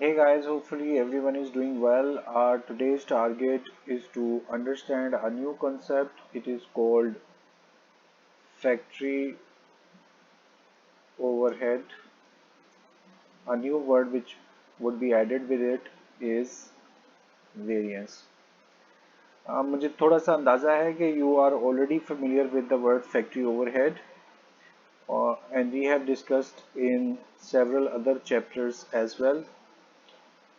Hey guys, hopefully everyone is doing well. Our today's target is to understand a new concept. It is called factory overhead. A new word which would be added with it is variance. मुझे थोड़ा सा अंदाजा है कि you are already familiar with the word factory overhead and we have discussed in several other chapters as well.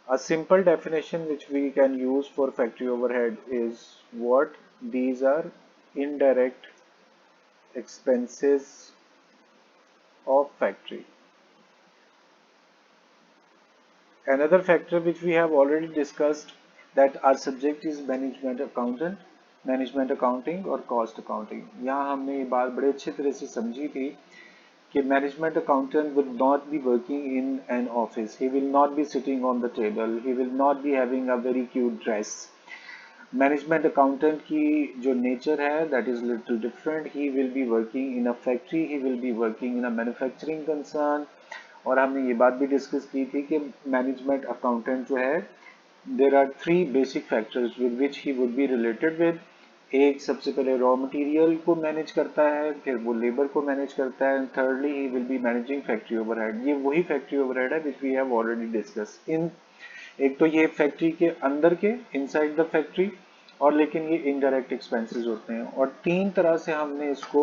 A simple definition which we can use for factory overhead is what these are indirect expenses of factory. Another factor which we have already discussed that our subject is management accounting और cost accounting. यहाँ हमने ये बात बड़े अच्छे तरह से समझी थी कि management accountant will not be working in an office. He will not be sitting on the table. He will not be having a very cute dress. Management accountant की जो नेचर है that is little different. He will be working in a factory, he will be working in a manufacturing concern. और हमने ये बात भी discuss की थी कि मैनेजमेंट अकाउंटेंट जो है there are three basic factors with which he would be related with. एक सबसे पहले रॉ मटेरियल को मैनेज करता है, फिर वो लेबर को मैनेज करता है, and thirdly he will be managing factory overhead. ये वही फैक्ट्री ओवरहेड है which we have already discuss in. एक तो ये फैक्ट्री के अंदर के इनसाइड द फैक्ट्री और लेकिन ये इनडायरेक्ट एक्सपेंसेस होते हैं और तीन तरह से हमने इसको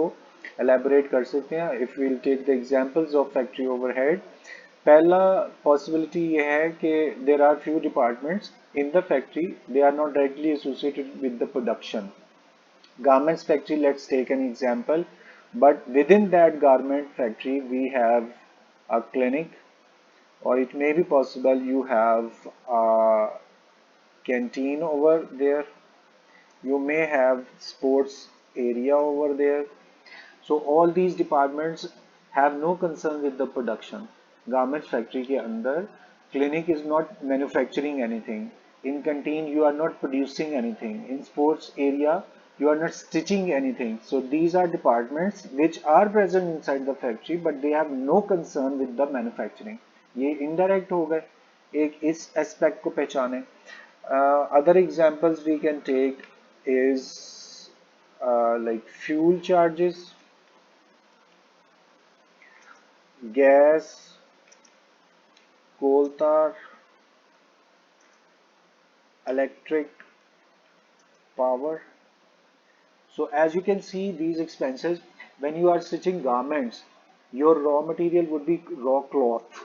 एलैबोरेट कर सकते हैं. If we'll take the examples of factory overhead, पहला पॉसिबिलिटी ये है कि there are few departments in the factory, they are not directly associated with the production. Garments factory, let's take an example, but within that garment factory we have a clinic, or it may be possible you have a canteen over there, you may have sports area over there. So all these departments have no concern with the production. Garments factory के अंदर clinic is not manufacturing anything. In canteen you are not producing anything. In sports area you are not stitching anything. So these are departments which are present inside the factory but they have no concern with the manufacturing. ये indirect हो गए. एक इस aspect को पहचाने. Other examples we can take is like fuel charges, gas, coal tar, electric power. So as you can see these expenses, when you are stitching garments, your raw material would be raw cloth.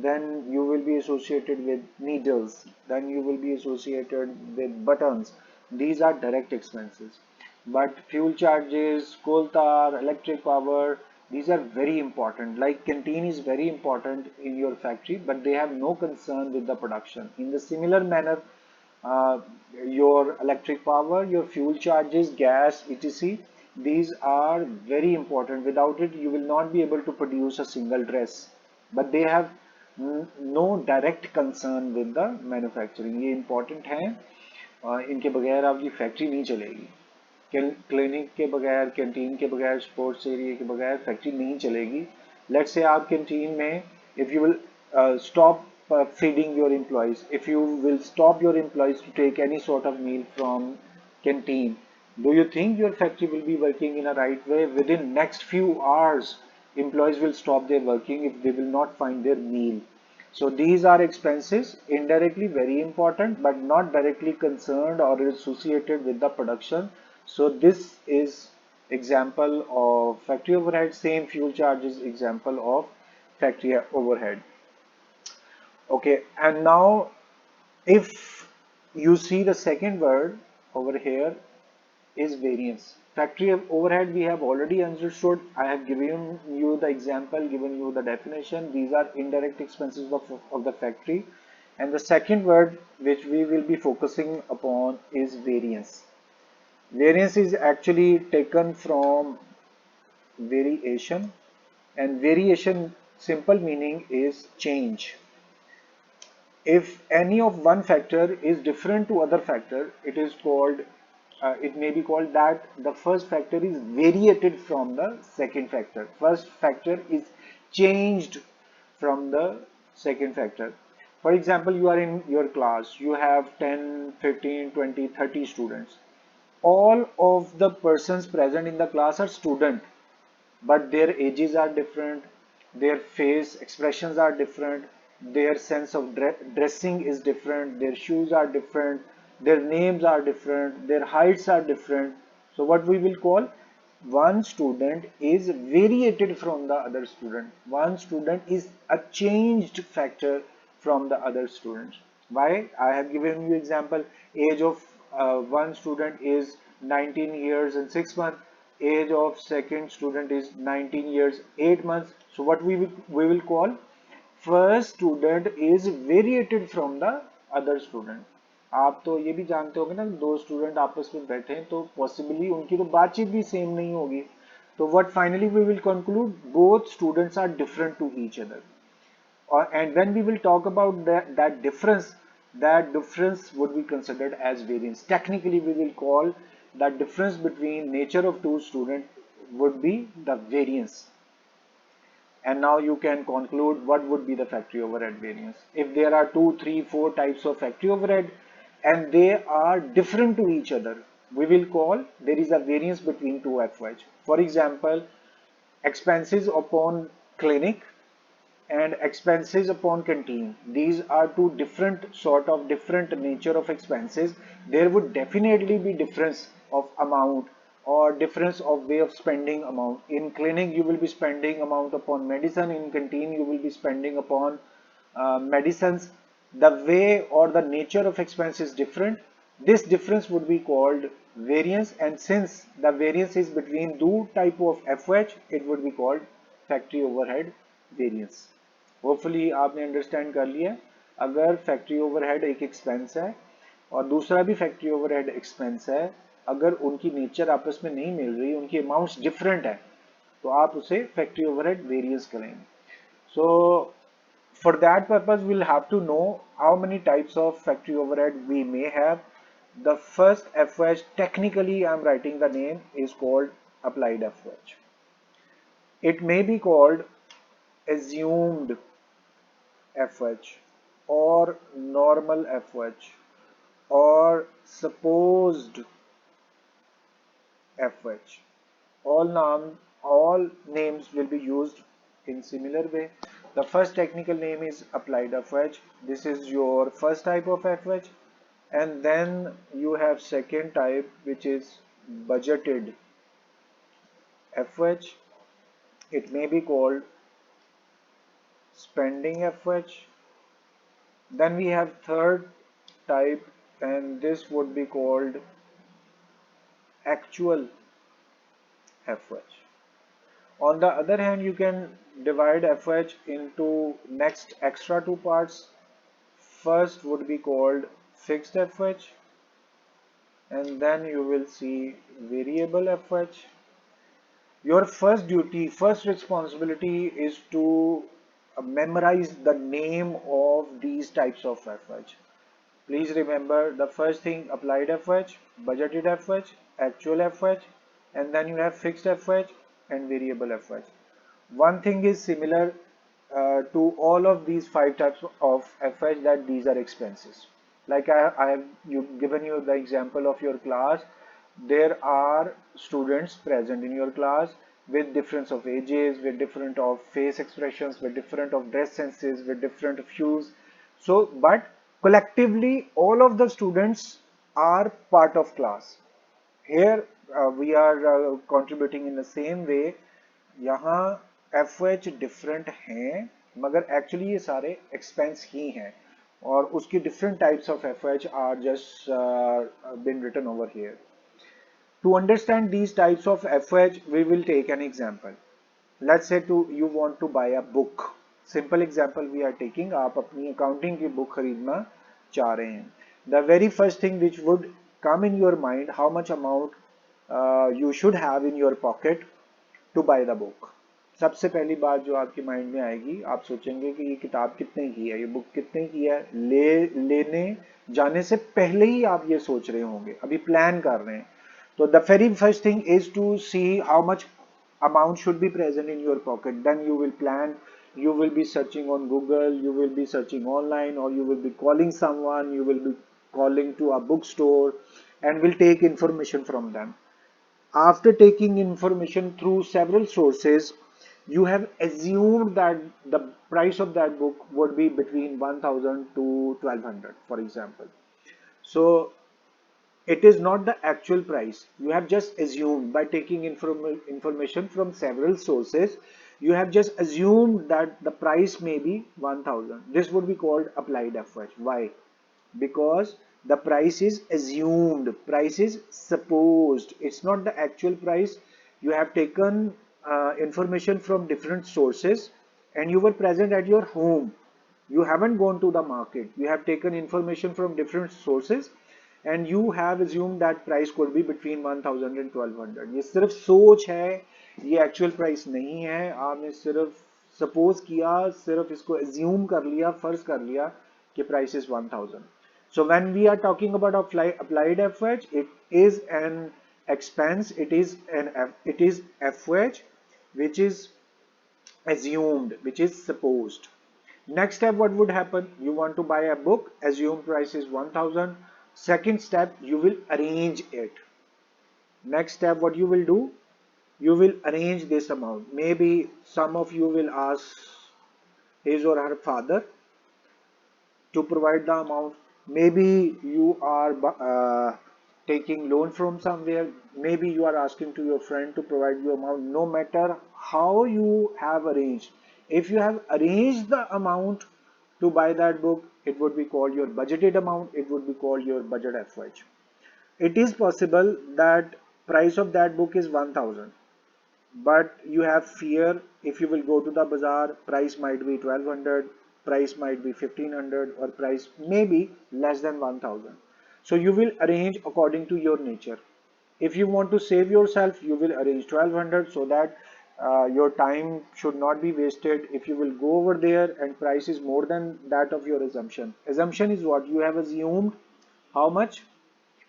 Then you will be associated with needles. Then you will be associated with buttons. These are direct expenses. But fuel charges, coal tar, electric power, these are very important. Like canteen is very important in your factory, but they have no concern with the production. In the similar manner, uh, your electric power, your fuel charges, gas, etc. These are very important. Without it, you will not be able to produce a single dress. But they have no direct concern with the manufacturing. ये important है. इनके बगैर आपकी factory नहीं चलेगी. Clinic के बगैर, canteen के बगैर, स्पोर्ट्स एरिया के बगैर फैक्ट्री नहीं चलेगी. लेट्स से आप कैंटीन में if you will stop feeding your employees, if you will stop your employees to take any sort of meal from canteen, do you think your factory will be working in a right way? Within next few hours employees will stop their working if they will not find their meal. So these are expenses indirectly very important but not directly concerned or associated with the production. So this is example of factory overhead. Same fuel charges example of factory overhead. Okay, and now if you see the second word over here is variance. Factory overhead we have already understood. I have given you the example, given you the definition. These are indirect expenses of the factory. And the second word which we will be focusing upon is variance. Variance is actually taken from variation, and variation simple meaning is change. If any of one factor is different to other factor, it is called, it may be called that the first factor is variated from the second factor. First factor is changed from the second factor. For example, you are in your class, you have 10, 15, 20, 30 students. All of the persons present in the class are student, but their ages are different, their face expressions are different, their sense of dressing is different, their shoes are different, their names are different, their heights are different. So what we will call, one student is variated from the other student. One student is a changed factor from the other students. Why? I have given you example. Age of one student is 19 years and 6 months. Age of second student is 19 years 8 months. So what we will call, first student is variated from the other student. आप तो ये भी जानते होंगे ना, दो student आपस में बैठे हैं तो पॉसिबली उनकी तो बातचीत भी सेम नहीं होगी. तो what finally we will conclude, both students are different to each other. And when we will talk about that difference would be considered as variance. Technically, we will call that difference between nature of two students would be the variance. And now you can conclude what would be the factory overhead variance. If there are 2, 3, 4 types of factory overhead and they are different to each other, we will call there is a variance between two FH. For example, expenses upon clinic and expenses upon canteen. These are two different nature of expenses. There would definitely be difference of amount or difference of way of spending amount. In clinic you will be spending amount upon medicine, in canteen you will be spending upon medicines. The way or the nature of expense is different. This difference would be called variance, and since the variance is between two type of FH, it would be called factory overhead variance. Hopefully आपने understand कर लिया. अगर factory overhead एक expense है और दूसरा भी factory overhead expense है, अगर उनकी नेचर आपस में नहीं मिल रही, उनकी अमाउंट्स डिफरेंट है, तो आप उसे फैक्ट्री ओवरहेड वेरिएंस करेंगे. सो for that purpose we'll have to know how many types of factory overhead we may have. The first FH, technically I'm writing the name, is called applied FH. It may be called assumed FH or normal FH or supposed FH. All names will be used in similar way. The first technical name is applied FH. This is your first type of FH, and then you have second type, which is budgeted FH. It may be called spending FH. Then we have third type, and this would be called actual FH. On the other hand, you can divide FH into next extra two parts. First would be called fixed FH, and then you will see variable FH. Your first duty, first responsibility is to memorize the name of these types of FH. Please remember the first thing: applied FH, budgeted FH, actual FH, and then you have fixed FH and variable FH. One thing is similar to all of these five types of FH, that these are expenses. Like I have given you the example of your class. There are students present in your class with difference of ages, with different of face expressions, with different of dress senses, with different of hues. So, but collectively, all of the students are part of class. Here we are contributing in the same way. यहाँ FH different हैं, मगर actually ये सारे expense ही हैं, और उसकी different types of FH are just been written over here. To understand these types of FH, we will take an example. Let's say you want to buy a book. Simple example we are taking. आप अपनी accounting की book खरीदना चाह रहे हैं. The very first thing which would come in your mind, how much amount you should have in your pocket to buy the book. सबसे पहली बात जो आपके माइंड में आएगी, आप सोचेंगे कि ये किताब कितने की है, ये बुक कितने की है. लेने जाने से पहले ही आप ये सोच रहे होंगे, अभी प्लान कर रहे हैं. तो the very first thing is to see how much amount should be present in your pocket. Then you will plan you will be searching on Google, you will be searching online, or you will be calling someone, you will be calling to a bookstore and will take information from them. After taking information through several sources, you have assumed that the price of that book would be between 1000 to 1200, for example. So it is not the actual price. You have just assumed by taking information from several sources. You have just assumed that the price may be 1000. This would be called applied FH. Why? Because the price is assumed, price is supposed. It's not the actual price. You have taken information from different sources and you were present at your home. You haven't gone to the market. You have taken information from different sources and you have assumed that price could be between 1000 and 1200. ये सिर्फ सोच है, ये actual price नहीं है. आपने सिर्फ suppose किया, सिर्फ इसको assume कर लिया, फर्ज कर लिया कि price is 1000. So when we are talking about applied FH, it is an expense, it is FH which is assumed, which is supposed. Next step, what would happen? You want to buy a book, assume price is 1000. Second step, you will arrange it. Next step, what you will do? You will arrange this amount. Maybe some of you will ask his or her father to provide the amount. Maybe you are taking loan from somewhere. Maybe you are asking to your friend to provide you amount. No matter how you have arranged, if you have arranged the amount to buy that book, it would be called your budgeted amount. It would be called your budget FH. It is possible that price of that book is 1000, but you have fear. If you will go to the bazaar, price might be 1200, price might be 1500, or price may be less than 1000. So you will arrange according to your nature. If you want to save yourself, you will arrange 1200 so that your time should not be wasted. If you will go over there and price is more than that of your assumption. Assumption is what? You have assumed how much?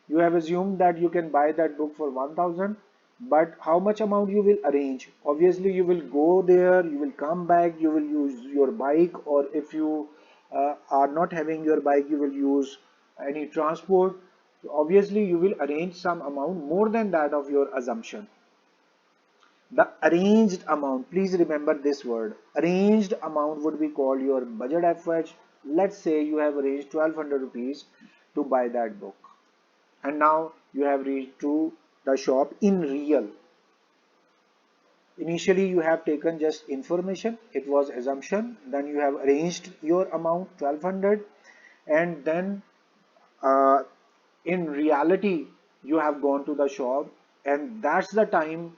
You have assumed that you can buy that book for 1000, but how much amount you will arrange? Obviously you will go there, you will come back, you will use your bike, or if you are not having your bike, you will use any transport. Obviously you will arrange some amount more than that of your assumption. The arranged amount, please remember this word, arranged amount would be called your budget FH. Let's say you have arranged 1200 rupees to buy that book, and now you have reached to the shop in real. Initially you have taken just information, it was assumption, then you have arranged your amount 1200, and then uh, in reality you have gone to the shop, and that's the time,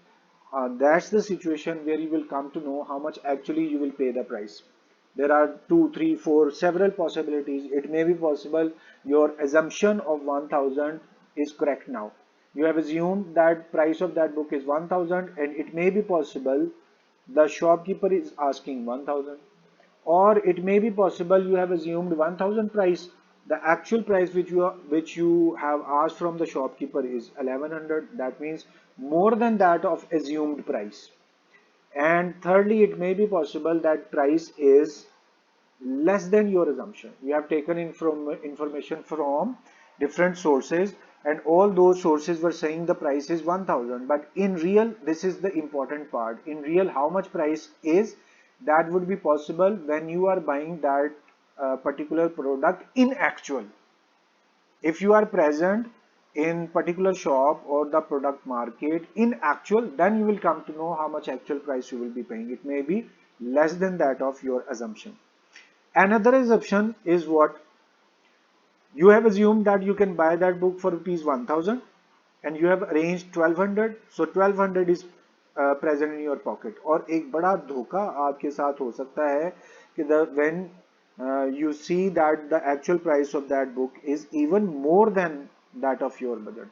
that's the situation where you will come to know how much actually you will pay the price. There are 2, 3, 4, several possibilities. It may be possible your assumption of 1000 is correct now. You have assumed that price of that book is 1000, and it may be possible the shopkeeper is asking 1000, or it may be possible you have assumed 1000 price. The actual price which you have asked from the shopkeeper is 1100. That means more than that of assumed price. And thirdly, it may be possible that price is less than your assumption. You have taken information from different sources, and all those sources were saying the price is 1000, but in real, this is the important part, in real how much price is, that would be possible when you are buying that particular product in actual. If you are present in particular shop or the product market in actual, then you will come to know how much actual price you will be paying. It may be less than that of your assumption. Another assumption is what? You have assumed that you can buy that book for rupees 1000 and you have arranged 1200. So 1200 is present in your pocket. और एक बड़ा धोखा आपके साथ हो सकता है कि when you see that the actual price of that book is even more than that of your budget.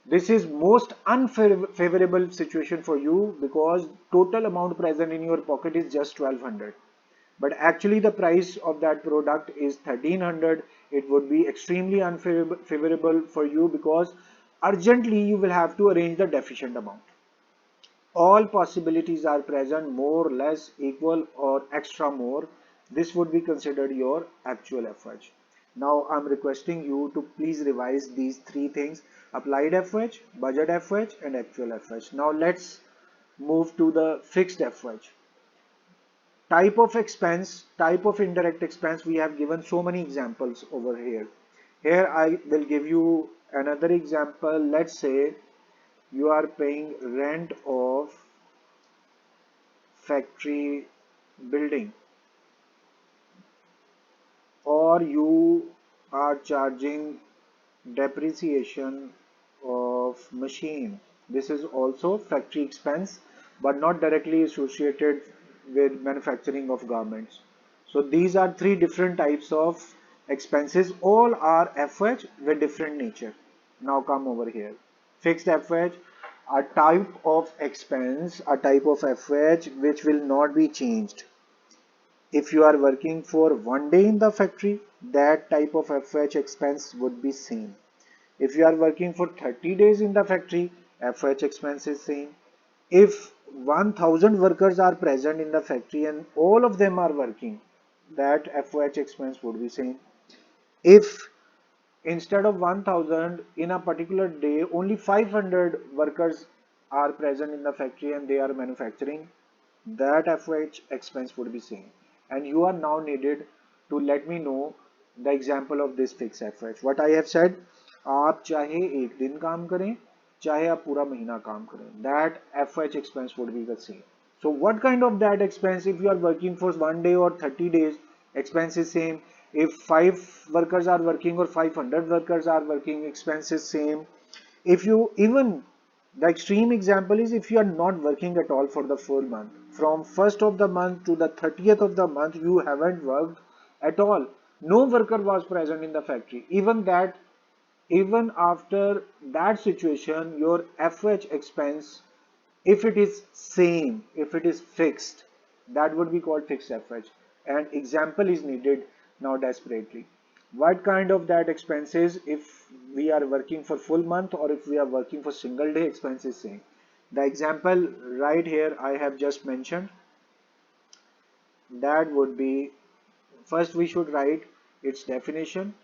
This is most unfavorable situation for you because total amount present in your pocket is just 1200. But actually the price of that product is 1300. It would be extremely unfavorable for you because urgently you will have to arrange the deficient amount. all possibilities are present, more, less, equal, or extra more, this would be considered your actual FH. Now I'm requesting you to please revise these three things: applied FH, budget FH, and actual FH. Now let's move to the fixed FH. Type of expense, type of indirect expense, we have given so many examples over here. Here I will give you another example. Let's say you are paying rent of factory building, or you are charging depreciation of machine. This is also factory expense, but not directly associated with manufacturing of garments. So these are three different types of expenses. All are FH with different nature. Now come over here. Fixed FH, a type of expense, a type of FH which will not be changed. If you are working for 1 day in the factory, that type of FH expense would be same. If you are working for 30 days in the factory, FH expense is same. If 1000 workers are present in the factory and all of them are working, that FOH expense would be same. If instead of 1000 in a particular day, only 500 workers are present in the factory and they are manufacturing, that FOH expense would be same. And you are now needed to let me know the example of this fixed FOH. What I have said, आप चाहे एक दिन काम करें, चाहे आप पूरा महीना काम करें, that FOH expense would be the same. So what kind of that expense? If you are working for 1 day or 30 days, expense is same. If 5 workers are working or 500 workers are working, expense is same. If you even, the extreme example is if you are not working at all for the full month, from 1st of the month to the 30th of the month, you haven't worked at all. No worker was present in the factory. Even after that situation, your FH expense, if it is same, if it is fixed, that would be called fixed FH. And example is needed now desperately. What kind of that expenses if we are working for full month or if we are working for single day, expense is same. The example right here I have just mentioned, that would be, first we should write its definition: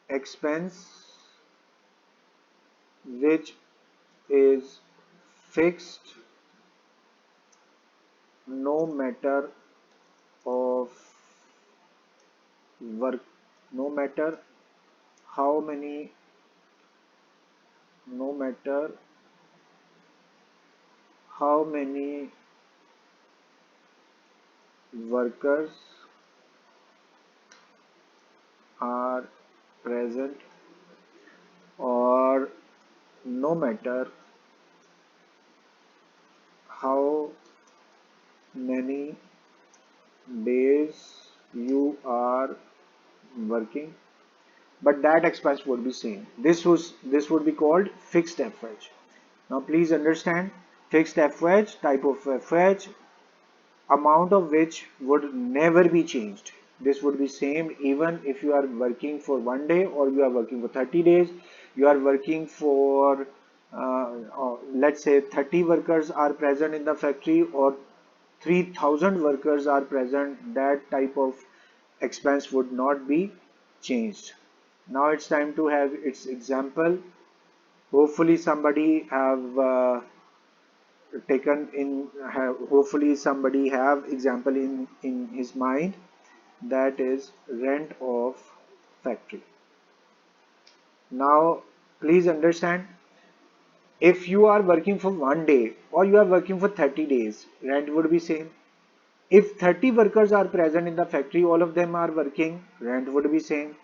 expense which is fixed no matter of work, no matter how many, no matter how many workers are present, or no matter how many days you are working, but that expense would be same. This would be called fixed FH. Now please understand, fixed FH, type of FH, amount of which would never be changed. This would be same even if you are working for 1 day or you are working for 30 days. You are working for let's say 30 workers are present in the factory or 3000 workers are present, that type of expense would not be changed. Now it's time to have its example. Hopefully somebody have taken in, hopefully somebody have example in his mind, that is rent of factory. Now please understand, if you are working for 1 day or you are working for 30 days, rent would be same. If 30 workers are present in the factory, all of them are working, rent would be same.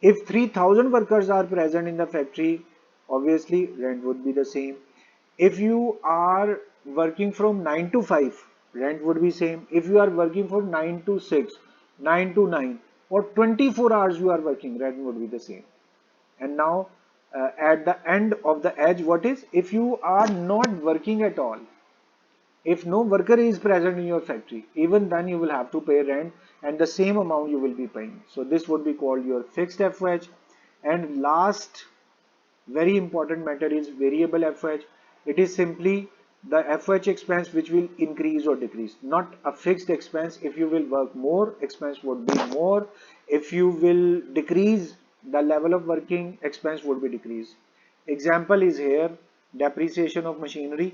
If 3000 workers are present in the factory, obviously rent would be the same. If you are working from 9 to 5, rent would be same. If you are working from 9 to 6, 9 to 9, or 24 hours you are working, rent would be the same. And now at the end of the edge, what is? If you are not working at all, if no worker is present in your factory, even then you will have to pay rent and the same amount you will be paying. So this would be called your fixed FH. And last very important matter is variable FH. It is simply the FH expense which will increase or decrease, not a fixed expense. If you will work more, expense would be more. If you will decrease the level of working, expense would be decreased. Example is here, depreciation of machinery.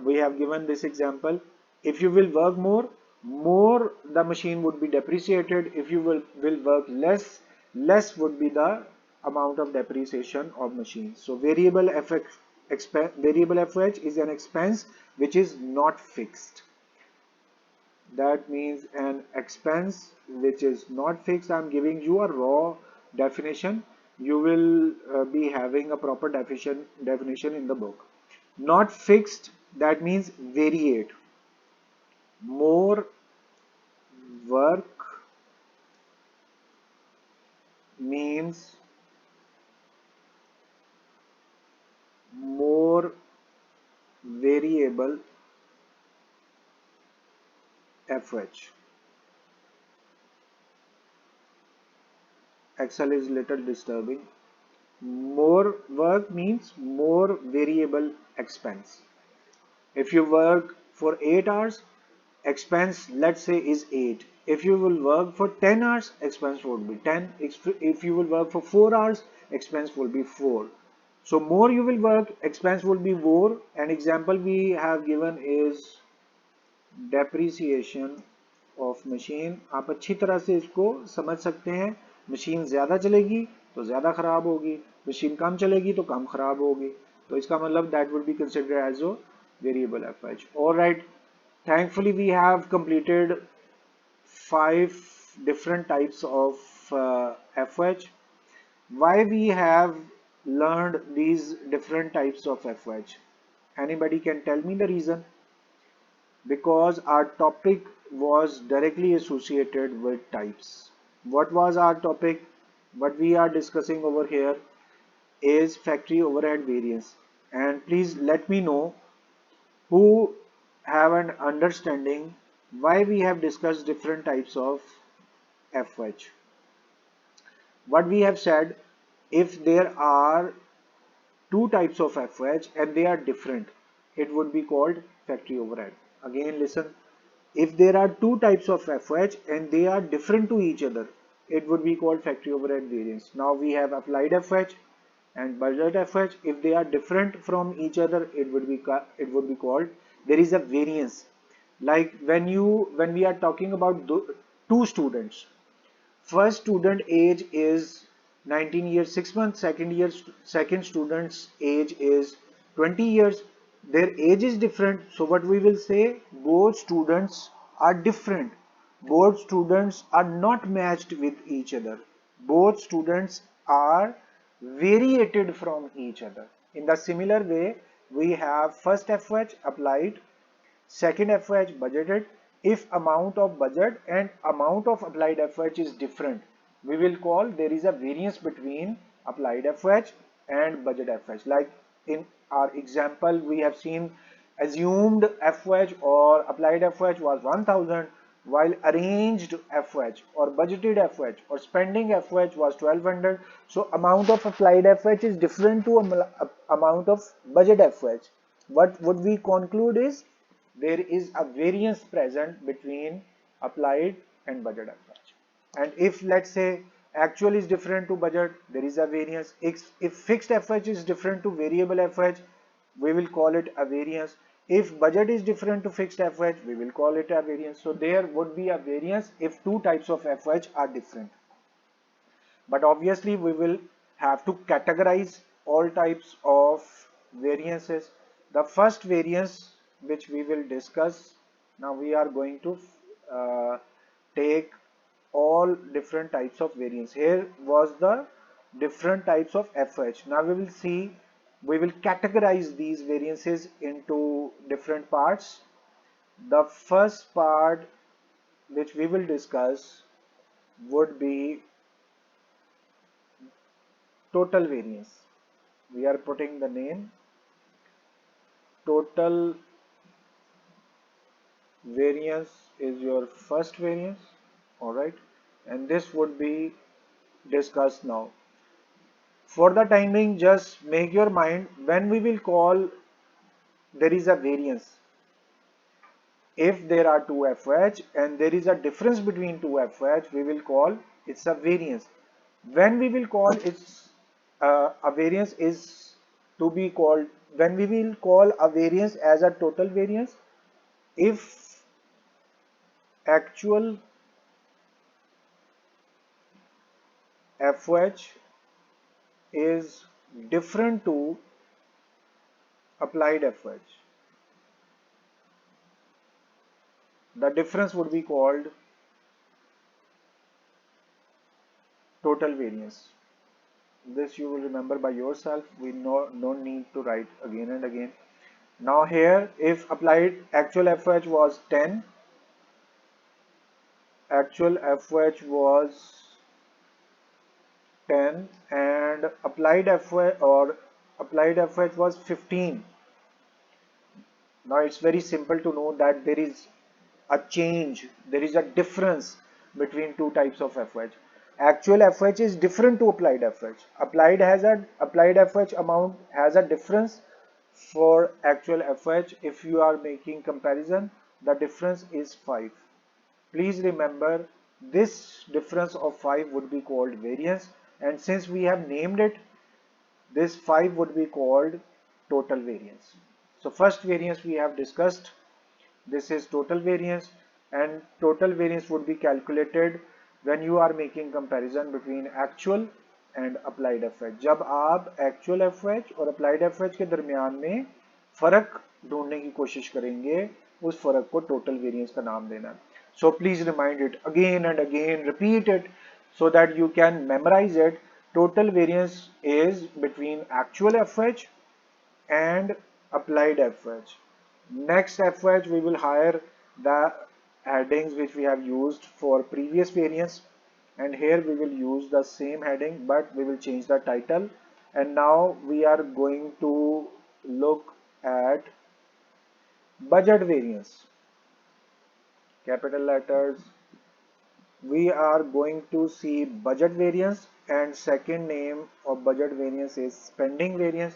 We have given this example. If you will work more the machine would be depreciated. If you will work less would be the amount of depreciation of machines. So variable FH is an expense which is not fixed. That means an expense which is not fixed. I'm giving you a raw definition. You will be having a proper definition in the book. Not fixed, that means variate. More work means more variable FH. Excel is little disturbing. More work means more variable expense. If you work for 8 hours, expense let's say is 8. If you will work for 10 hours, expense would be 10. If you will work for 4 hours, expense will be 4. So more you will work, expense will be more. An example we have given is depreciation of machine. आप अच्छी तरह से इसको समझ सकते हैं. Machine ज़्यादा चलेगी तो ज़्यादा ख़राब होगी, मशीन कम चलेगी तो कम ख़राब होगी. तो इसका मतलब that would be considered as a variable FH. All right. Thankfully, we have completed 5 different types of FH. Why we have learned these different types of FH? Anybody can tell me the reason? Because our topic was directly associated with types. What was our topic? What we are discussing over here is factory overhead variance. And please let me know who have an understanding why we have discussed different types of FH. What we have said, if there are two types of FH and they are different, it would be called factory overhead. Again listen, if there are two types of FH and they are different to each other, it would be called factory overhead variance. Now we have applied FH and budget FH. If they are different from each other, it would be called, there is a variance. Like when we are talking about two students, first student age is 19 years 6 months, second student's age is 20 years. Their age is different, so what we will say, both students are different. Both students are not matched with each other. Both students are variated from each other. In the similar way, we have first FH applied, second FH budgeted. If amount of budget and amount of applied FH is different, we will call there is a variance between applied FH and budget FH. Like in our example, we have seen assumed FH or applied FH was 1000, while arranged FH or budgeted FH or spending FH was 1200. So amount of applied FH is different to amount of budget FH. What would we conclude is there is a variance present between applied and budget FH. And if let's say actual is different to budget, there is a variance. If fixed FH is different to variable FH, we will call it a variance. If budget is different to fixed FH, we will call it a variance. So there would be a variance if two types of FH are different. But obviously we will have to categorize all types of variances. The first variance which we will discuss, now we are going to take all different types of variance. Here was the different types of FH. Now we will see, we will categorize these variances into different parts. The first part which we will discuss would be total variance. We are putting the name total variance is your first variance. All right, and this would be discussed now. For the time being, just make your mind, when we will call there is a variance. If there are two FH and there is a difference between two FH, we will call it's a variance. When we will call it's a variance is to be called, when we will call a variance as a total variance, if actual FH is different to applied FH, the difference would be called total variance. This you will remember by yourself. We don't need to write again and again. Now here, if applied actual FH was 10, actual FH was 10 and applied FH or applied FH was 15. Now it's very simple to know that there is a change, there is a difference between two types of FH. Actual FH is different to applied FH. Applied FH amount has a difference for actual FH. If you are making comparison, the difference is 5. Please remember this difference of 5 would be called variance, and since we have named it, this 5 would be called total variance. So first variance we have discussed. This is total variance, and total variance would be calculated when you are making comparison between actual and applied FH. जब आप actual FH और applied FH के दरमियान में फर्क ढूंढने की कोशिश करेंगे, उस फर्क को total variance का नाम देना. So please remind it again and again, repeat it so that you can memorize it. Total variance is between actual FH and applied FH. Next FH we will hire the headings which we have used for previous variance, and here we will use the same heading but we will change the title. And now we are going to look at budget variance, capital letters. We are going to see budget variance, and second name of budget variance is spending variance,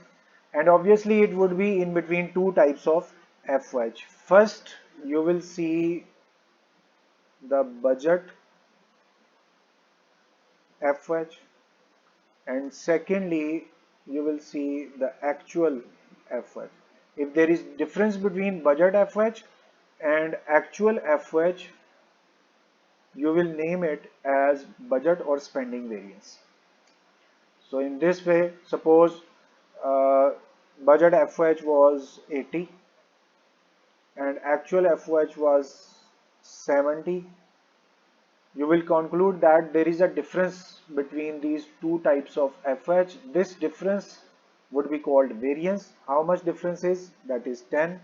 and obviously it would be in between two types of FH. First you will see the budget FH, and secondly you will see the actual FH. If there is difference between budget FH and actual FH, you will name it as budget or spending variance. So in this way, suppose uh, budget FH was 80 and actual FH was 70. You will conclude that there is a difference between these two types of FH. This difference would be called variance. How much difference is? That is 10.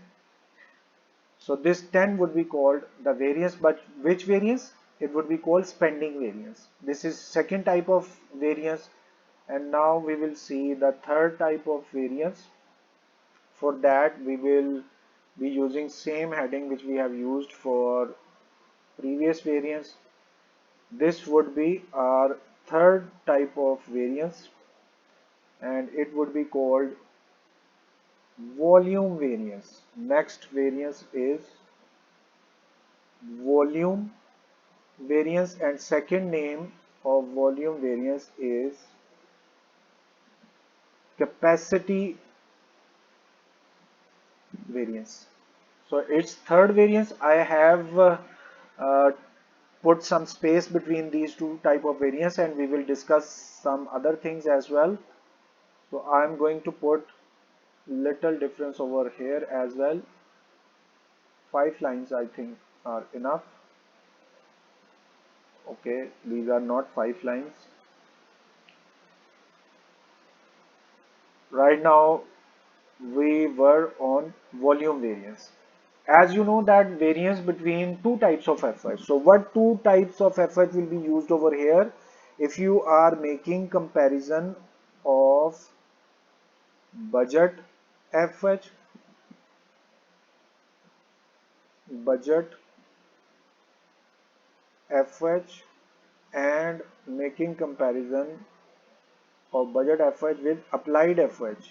So this 10 would be called the variance, but which variance? It would be called spending variance. This is second type of variance, and now we will see the third type of variance. For that we will be using same heading which we have used for previous variance. This would be our third type of variance, and it would be called volume variance. Next variance is volume variance, and second name of volume variance is capacity variance. So its third variance. I have uh, put some space between these two type of variance, and we will discuss some other things as well. So I am going to put little difference over here as well. 5 lines I think are enough. Okay, these are not 5 lines. Right now we were on volume variance. As you know that variance between two types of FH. So what two types of FH will be used over here? If you are making comparison of budget FH, budget FH, and making comparison of budget FH with applied FH.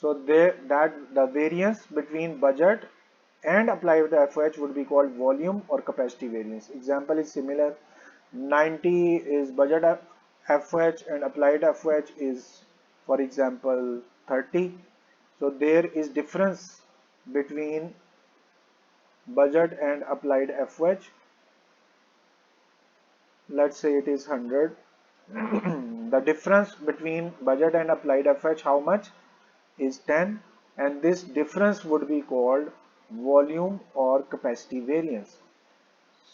So that the variance between budget and applied FOH would be called volume or capacity variance. Example is similar. 90 is budget FOH and applied FOH is, for example, 30. So there is difference between budget and applied FOH. Let's say it is 100. The difference between budget and applied FOH, how much? Is 10, and this difference would be called volume or capacity variance.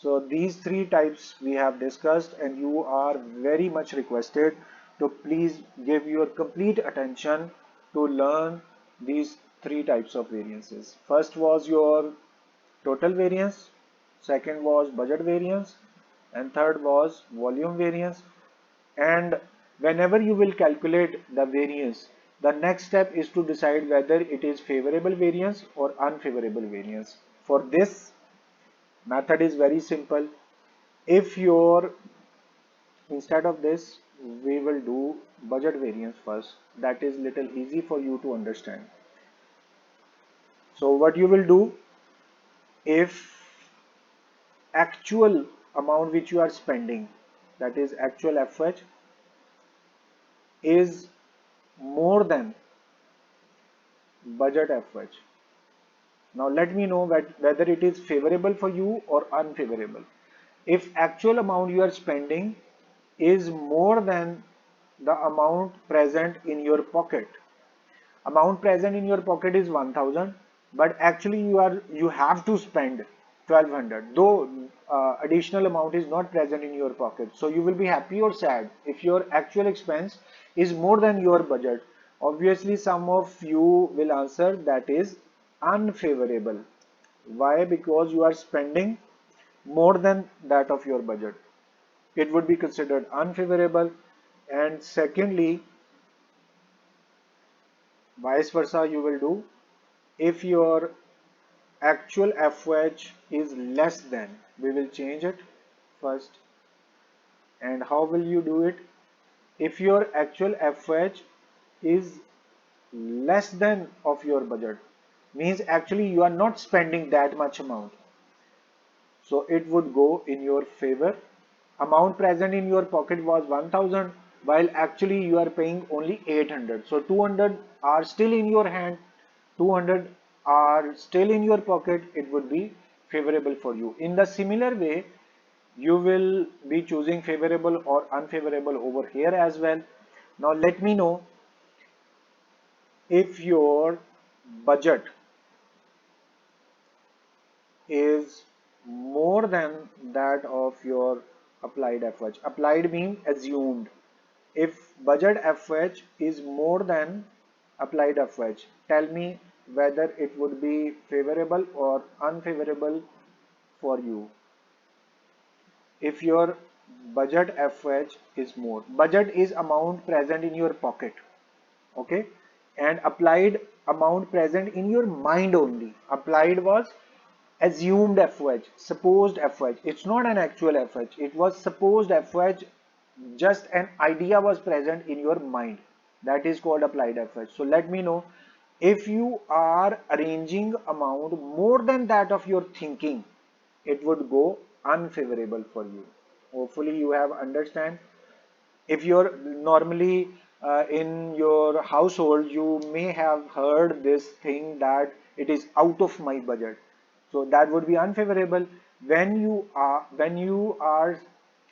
So these three types we have discussed, and you are very much requested to please give your complete attention to learn these three types of variances. First was your total variance, second was budget variance, and third was volume variance. And whenever you will calculate the variance, the next step is to decide whether it is favorable variance or unfavorable variance. For this method is very simple. If your instead of this, we will do budget variance first. That is little easy for you to understand. So what you will do, if actual amount which you are spending, that is actual FH, is more than budget FH. Now let me know whether it is favorable for you or unfavorable. If actual amount you are spending is more than the amount present in your pocket, amount present in your pocket is 1000, but actually you have to spend 1200, though additional amount is not present in your pocket. So you will be happy or sad if your actual expense is more than your budget. Obviously some of you will answer that is unfavorable. Why? Because you are spending more than that of your budget. It would be considered unfavorable. And secondly, vice versa you will do. If your actual FOH is less than, we will change it first. And how will you do it? If your actual FOH is less than of your budget, means actually you are not spending that much amount, so it would go in your favor. Amount present in your pocket was 1000, while actually you are paying only 800. So 200 are still in your hand, 200 are still in your pocket. It would be favorable for you. In the similar way, you will be choosing favorable or unfavorable over here as well. Now let me know, if your budget is more than that of your applied FH. Applied means assumed. If budget FH is more than applied FH, tell me whether it would be favorable or unfavorable for you. If your budget FH is more, budget is amount present in your pocket, okay, and applied amount present in your mind only. Applied was assumed FOH, supposed FOH. It's not an actual FOH. It was supposed FOH. Just an idea was present in your mind. That is called applied FOH. So let me know, if you are arranging amount more than that of your thinking, it would go unfavorable for you. Hopefully you have understand. If you're normally in your household, you may have heard this thing that it is out of my budget, so that would be unfavorable. When you are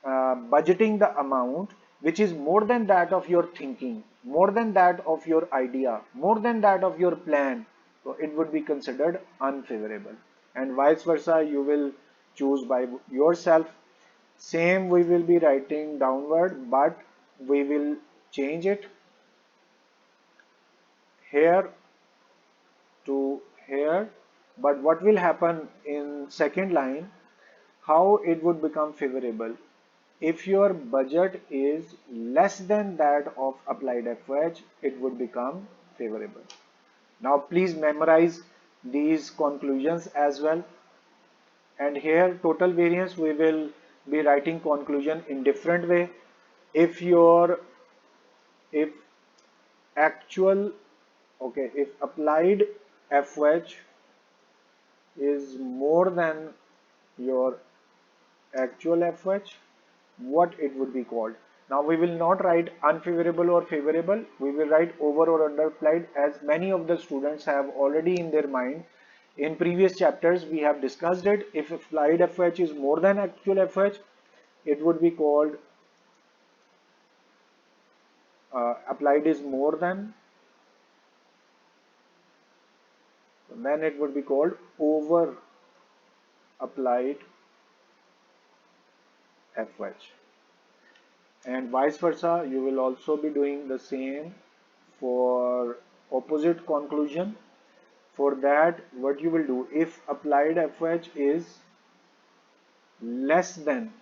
budgeting the amount which is more than that of your thinking, more than that of your idea, more than that of your plan, so it would be considered unfavorable. And vice versa, you will choose by yourself. Same we will be writing downward, but we will change it here to here. But what will happen in second line, how it would become favorable? If your budget is less than that of applied FOH, it would become favorable. Now please memorize these conclusions as well. And here total variance, we will be writing conclusion in different way. If actual Okay, if applied FH is more than your actual FH, what it would be called? Now we will not write unfavorable or favorable, we will write over or under applied, as many of the students have already in their mind. In previous chapters we have discussed it. If applied FH is more than actual FH, it would be called applied is more than, then it would be called over applied FH. And vice versa, you will also be doing the same for opposite conclusion. For that, what you will do, if applied FH is less than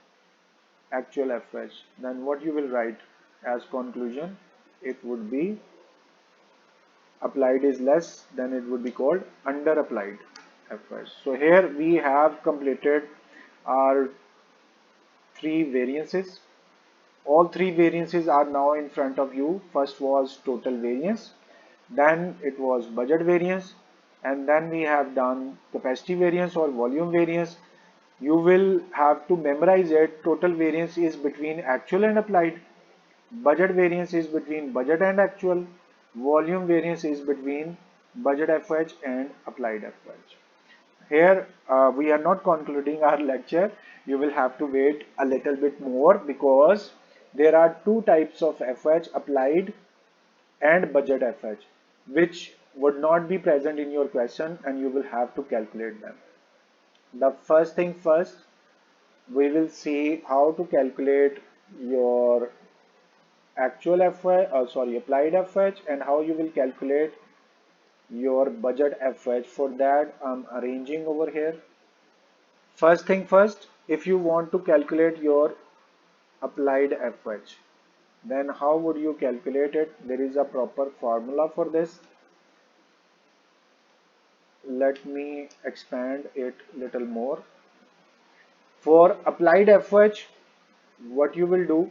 actual FH, then what you will write as conclusion? It would be applied is less, then it would be called under applied FH. So here we have completed our three variances. All three variances are now in front of you. First was total variance, then it was budget variance, and then we have done capacity variance or volume variance. You will have to memorize it. Total variance is between actual and applied. Budget variance is between budget and actual. Volume variance is between budget FH and applied FH. Here we are not concluding our lecture. You will have to wait a little bit more because there are two types of FH, applied and budget FH, which would not be present in your question and you will have to calculate them. The first thing first, we will see how to calculate your actual FH, applied FH, and how you will calculate your budget FH. For that, I'm arranging over here. First thing first, if you want to calculate your applied FH, then how would you calculate it? There is a proper formula for this. Let me expand it little more. For applied FH, what you will do,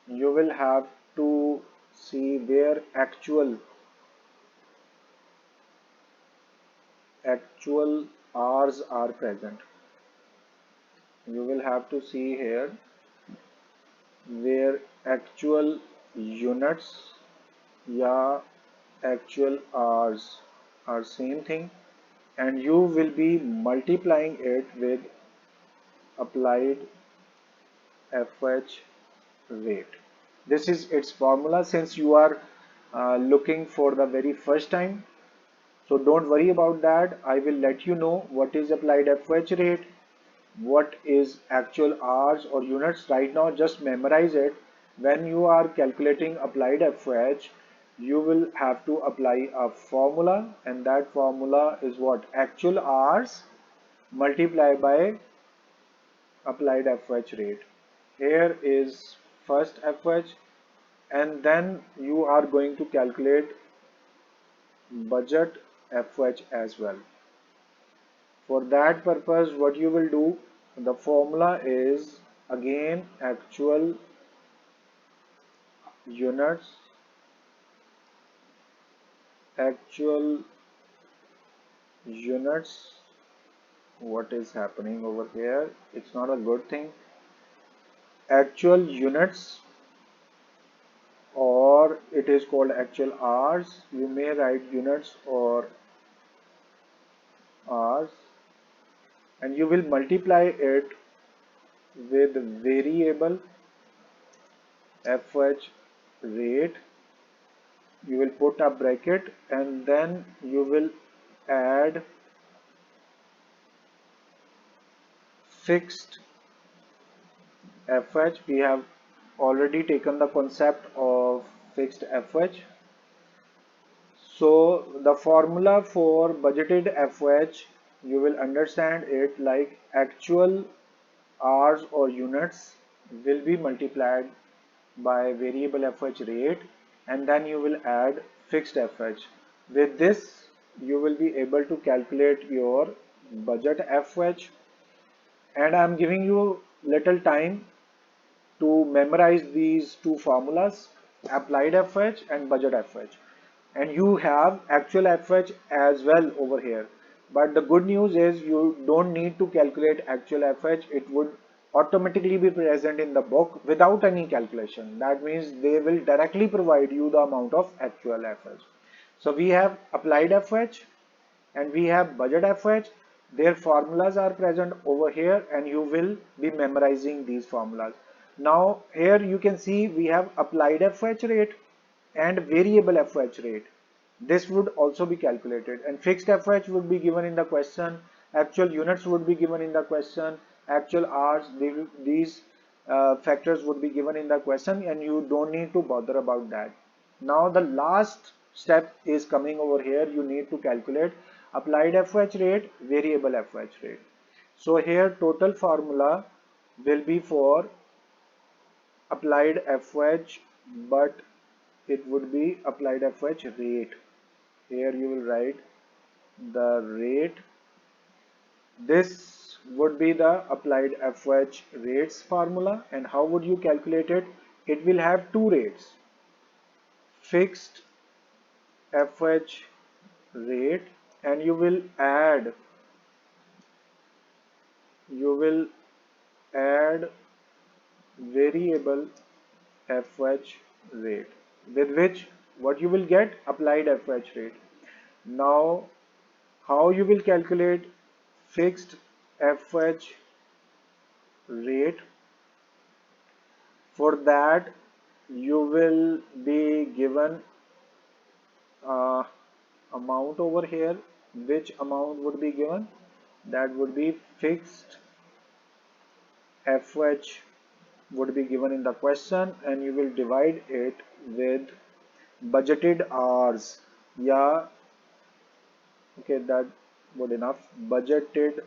you will have to see where actual R's are present. You will have to see here where actual units, yeah, actual R's are same thing, and you will be multiplying it with applied FH rate. This is its formula since you are looking for the very first time. So don't worry about that. I will let you know what is applied FH rate, what is actual hours or units. Right now just memorize it. When you are calculating applied FH, you will have to apply a formula, and that formula is what? Actual hours multiplied by applied FH rate. Here is first FH, and then you are going to calculate budget FH as well. For that purpose, what you will do, the formula is again units, actual units. What is happening over here? It's not a good thing. Actual units, or it is called actual hours. You may write units or hours, and you will multiply it with variable FH rate. You will put a bracket and then you will add fixed FH. We have already taken the concept of fixed FH. So the formula for budgeted FH, you will understand it like actual hours or units will be multiplied by variable FH rate, and then you will add fixed FH. With this, you will be able to calculate your budget FH, and I am giving you little time to memorize these two formulas. applied FH and budget FH, and you have actual FH as well over here. But the good news is you don't need to calculate actual FH. It would automatically be present in the book without any calculation. That means they will directly provide you the amount of actual FH. So we have applied FH and we have budget FH. Their formulas are present over here and you will be memorizing these formulas. Now here you can see we have applied FH rate and variable FH rate. This would also be calculated, and fixed FH would be given in the question, actual units would be given in the question, actual hours, these factors would be given in the question, and you don't need to bother about that. Now the last step is coming over here. You need to calculate applied FH rate, variable FH rate. So here total formula will be for applied FH, but it would be applied FH rate. Here you will write the rate. This would be the applied FH rates formula, and how would you calculate it? It will have two rates, fixed FH rate, and you will add variable FH rate, with which what you will get applied FH rate. Now how you will calculate fixed FH rate? For that you will be given amount over here. Which amount would be given? That would be fixed FH would be given in the question, and you will divide it with budgeted hours. Yeah, okay, that would enough. Budgeted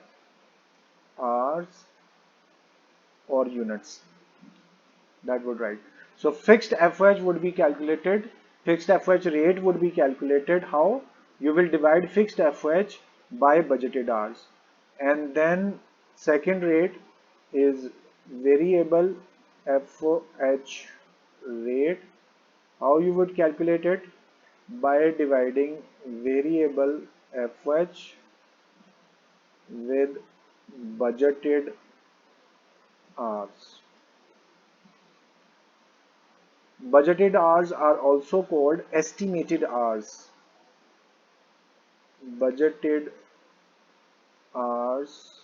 hours or units, that would write. So fixed FH would be calculated, fixed FH rate would be calculated. How? You will divide fixed FH by budgeted hours, and then second rate is variable FH rate. How you would calculate it? By dividing variable FH with budgeted hours. Budgeted hours are also called estimated hours. Budgeted hours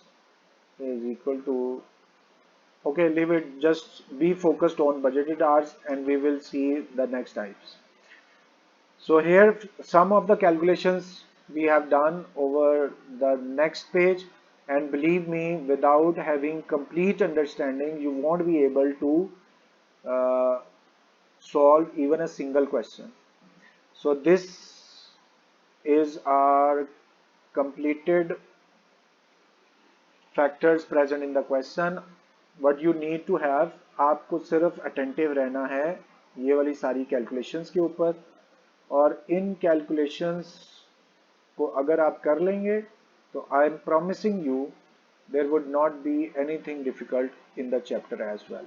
is equal to, okay, leave it, just be focused on budgeted hours and we will see the next types. So here some of the calculations we have done over the next page, and believe me, without having complete understanding you won't be able to uh, solve even a single question. So this is our completed factors present in the question. What you need to have, आपको सिर्फ attentive रहना है ये वाली सारी calculations के ऊपर, और इन calculations को अगर आप कर लेंगे तो I am promising you there would not be anything difficult in the chapter as well.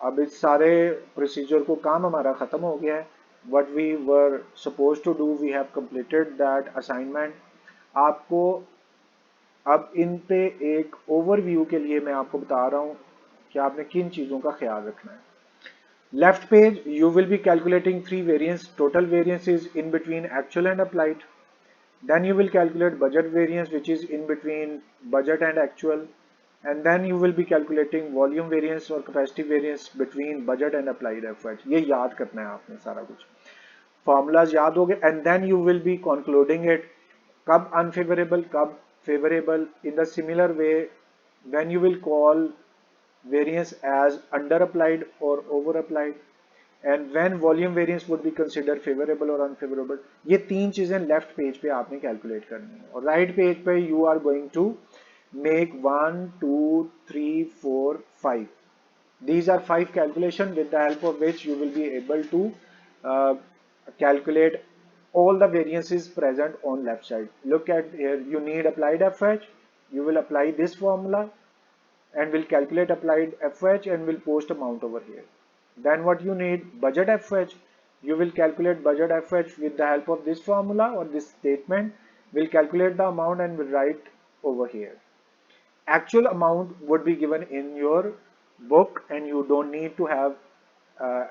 अब इस सारे प्रोसीजर को काम हमारा ख़त्म हो गया है. What we were supposed to do, we have completed that assignment. आपको अब इन पे एक ओवरव्यू के लिए मैं आपको बता रहा हूँ कि आपने किन चीज़ों का ख्याल रखना है. Left page, you will be calculating three variance. Total variance is in between actual and applied. Then you will calculate budget variance, which is in between budget and actual. And then you will be calculating volume variance or capacity variance between budget and applied FH. ये याद करना है आपने सारा कुछ. Formulas याद हो गए, and then you will be concluding it. कब unfavorable, कब favorable. In the similar way, when you will call variance as under applied or over applied, and when volume variance would be considered favorable or unfavorable. ये तीन चीजें left page पे आपने calculate करनी है, और राइट पेज पे you are going to make 1 2 3 4 5. These are 5 calculations with the help of which you will be able to calculate all the variances present on left side. Look at here, you need applied FH, you will apply this formula and will calculate applied FH and will post amount over here. Then what you need? Budget FH. You will calculate budget FH with the help of this formula or this statement. We'll calculate the amount and we'll write over here. Actual amount would be given in your book and you don't need to have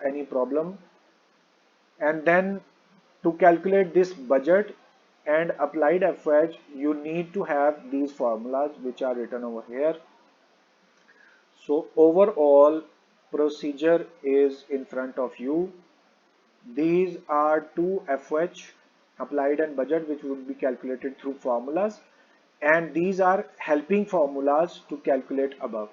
any problem. And then to calculate this budget and applied FH, you need to have these formulas which are written over here. So overall procedure is in front of you. These are two FH, applied and budget, which would be calculated through formulas, and these are helping formulas to calculate above.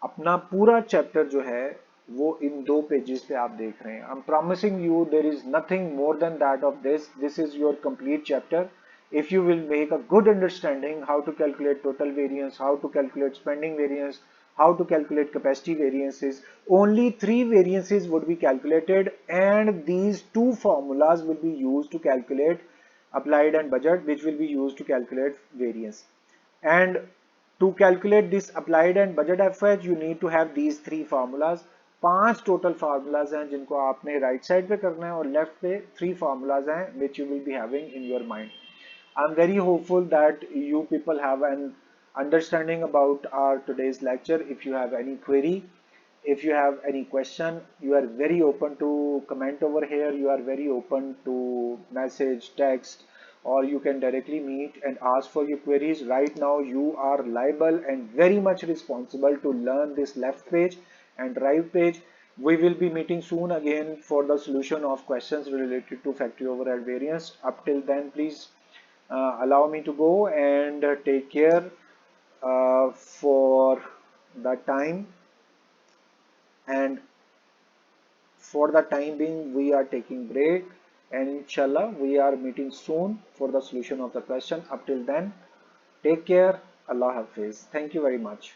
अपना पूरा chapter जो है वो इन दो pages पे आप देख रहे हैं. I'm promising you there is nothing more than that of this. This is your complete chapter. If you will make a good understanding how to calculate total variance, how to calculate spending variance, how to calculate capacity variances, only three variances would be calculated and these two formulas will be used to calculate applied and budget, which will be used to calculate variance. And to calculate this applied and budget FH, you need to have these three formulas. 5 total formulas हैं जिनको आपने right side पे करना है और left पे 3 formulas हैं which you will be having in your mind. I'm very hopeful that you people have an understanding about our today's lecture. If you have any query, if you have any question, you are very open to comment over here. You are very open to message, text, or you can directly meet and ask for your queries. Right now you are liable and very much responsible to learn this left page and right page. We will be meeting soon again for the solution of questions related to factory overhead variance. Up till then, please allow me to go and take care for the time, and for the time being we are taking break, and inshallah we are meeting soon for the solution of the question. Up till then, take care. Allah Hafiz. Thank you very much.